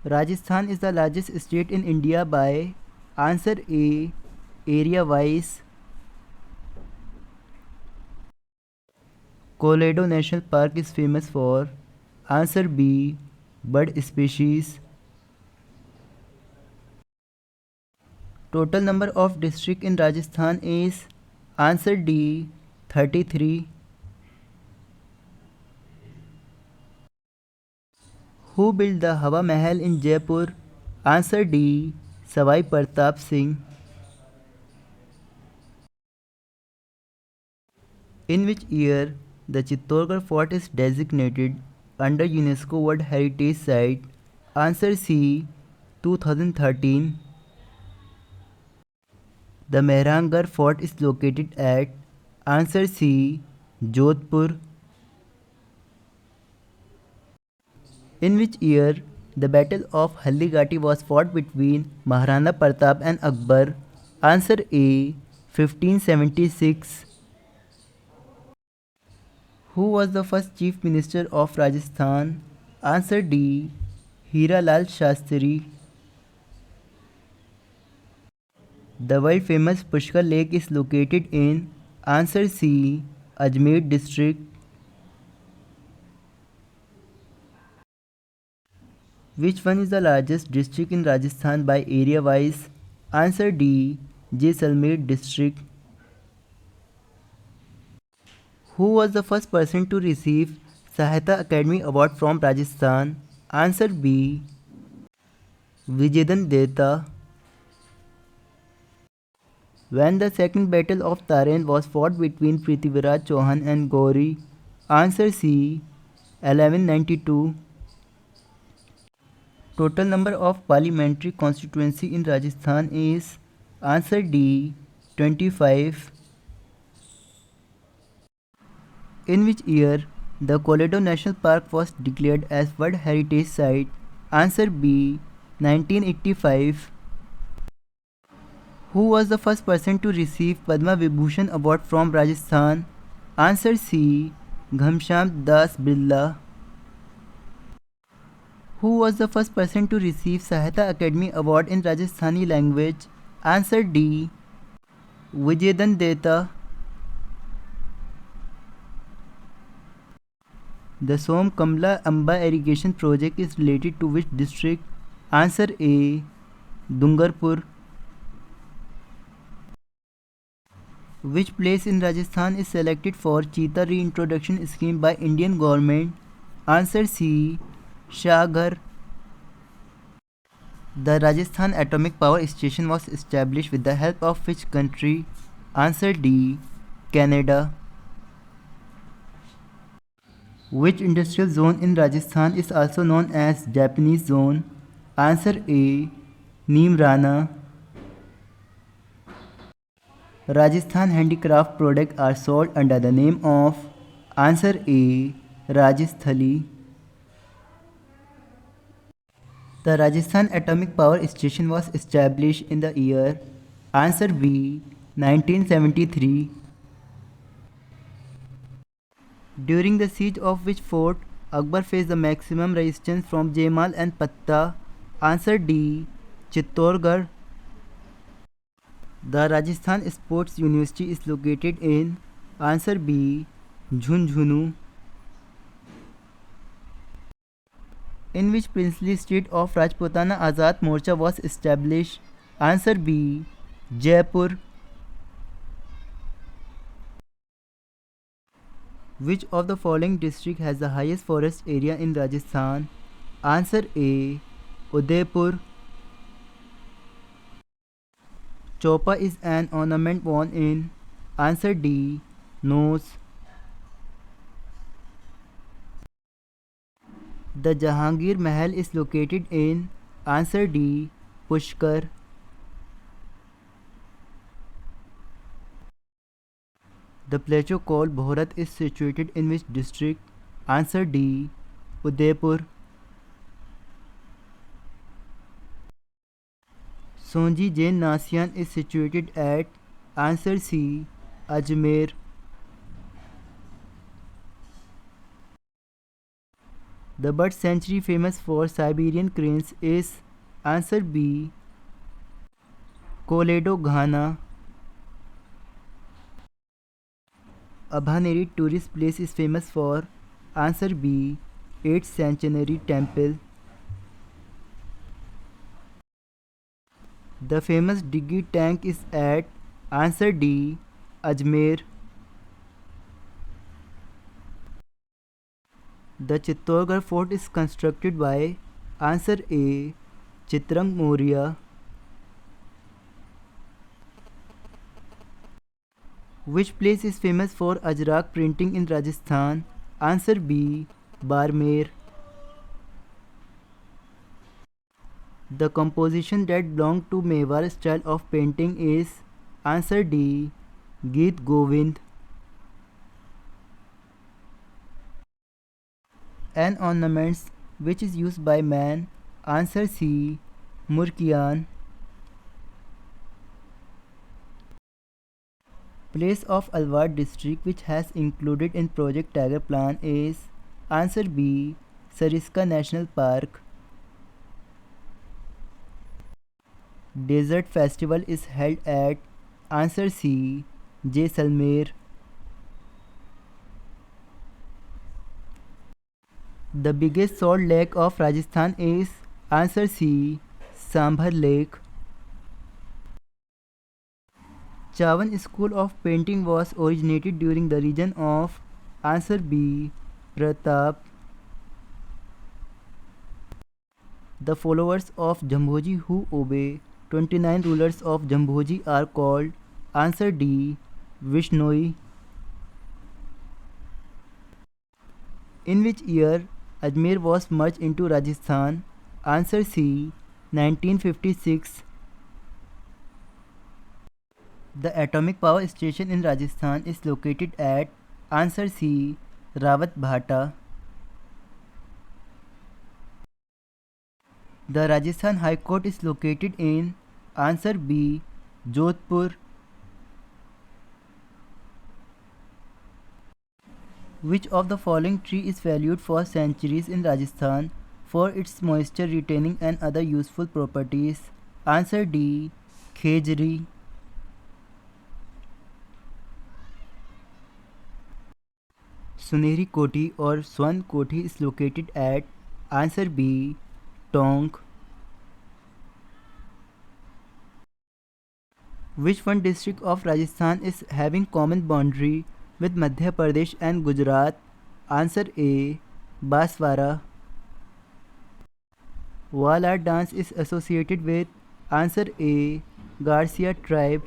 Rajasthan is the largest state in India by answer A, area wise. Colorado National Park is famous for answer B, bird species. Total number of districts in Rajasthan is answer D, 33. Who built the Hawa Mahal in Jaipur? Answer D, Savai Pratap Singh. In which year the Chittorgarh Fort is designated under UNESCO World Heritage Site? Answer C, 2013. The Mehrangarh Fort is located at answer C, Jodhpur. In which year the Battle of Haldigati was fought between Maharana Pratap and Akbar? Answer A, 1576. Who was the first Chief Minister of Rajasthan? Answer D, Hira Lal Shastri. The world famous Pushkar Lake is located in answer C, Ajmer district. Which one is the largest district in Rajasthan by area wise? Answer D, Jaisalmer district. Who was the first person to receive Sahayata Academy Award from Rajasthan? Answer B, Vijayadan Deta. When the second battle of Taren was fought between Prithviraj Chauhan and Gauri? Answer C, 1192. Total number of parliamentary constituency in Rajasthan is answer D, 25. In which year the Colorado National Park was declared as World Heritage Site? Answer B, 1985. Who was the first person to receive Padma Vibhushan Award from Rajasthan? Answer C, Ghamsham Das Birla. Who was the first person to receive Sahayata Academy Award in Rajasthani language? Answer D, Vijayadan Deta. The Som Kamla Amba irrigation project is related to which district? Answer A, Dungarpur. Which place in Rajasthan is selected for cheetah reintroduction scheme by Indian government? Answer C, Shahgarh. The Rajasthan Atomic Power Station was established with the help of which country? Answer D, Canada. Which industrial zone in Rajasthan is also known as Japanese zone? Answer A, Neemrana. Rajasthan handicraft products are sold under the name of answer A, Rajasthali. The Rajasthan Atomic Power Station was established in the year answer B, 1973. During the siege of which fort Akbar faced the maximum resistance from Jaimal and Patta? Answer D, Chittorgarh. The Rajasthan Sports University is located in answer B, Jhunjhunu. In which princely state of Rajputana Azad Morcha was established? Answer B, Jaipur. Which of the following district has the highest forest area in Rajasthan? Answer A, Udaipur. Chopa is an ornament worn in answer D, nose. The Jahangir Mahal is located in answer D, Pushkar. The plateau called Bhorat is situated in which district? Answer D, Udaipur. Sonji Jain Nasian is situated at answer C, Ajmer. The bird sanctuary famous for Siberian cranes is answer B. Koledo, Ghana. Abhaneri tourist place is famous for answer B. 8th century temple. The famous Diggy tank is at answer D. Ajmer. The Chittorgarh fort is constructed by answer A. Chitrang Maurya. Which place is famous for Ajrak printing in Rajasthan? Answer B. Barmer. The composition that belonged to Mewar style of painting is answer D. Geet Govind. An ornaments which is used by man. Answer C. Murkiyan. Place of Alwar district which has included in Project Tiger plan is answer B. Sariska National Park. Desert festival is held at answer C. Jaisalmer. The biggest salt lake of Rajasthan is answer C. Sambhar Lake. Chawan School of Painting was originated during the region of answer B. Pratap. The followers of Jambhoji who obey 29 rulers of Jambhoji are called answer D. Vishnoi. In which year Ajmer was merged into Rajasthan? Answer C. 1956. The atomic power station in Rajasthan is located at answer C. Rawat Bhata. The Rajasthan High Court is located in answer B. Jodhpur. Which of the following tree is valued for centuries in Rajasthan for its moisture retaining and other useful properties? Answer D. Khejri. Sunehri Koti or Swan Koti is located at answer B. Tonk. Which one district of Rajasthan is having common boundary with Madhya Pradesh and Gujarat? Answer A. Baswara. Wall art dance is associated with answer A. Garcia tribe.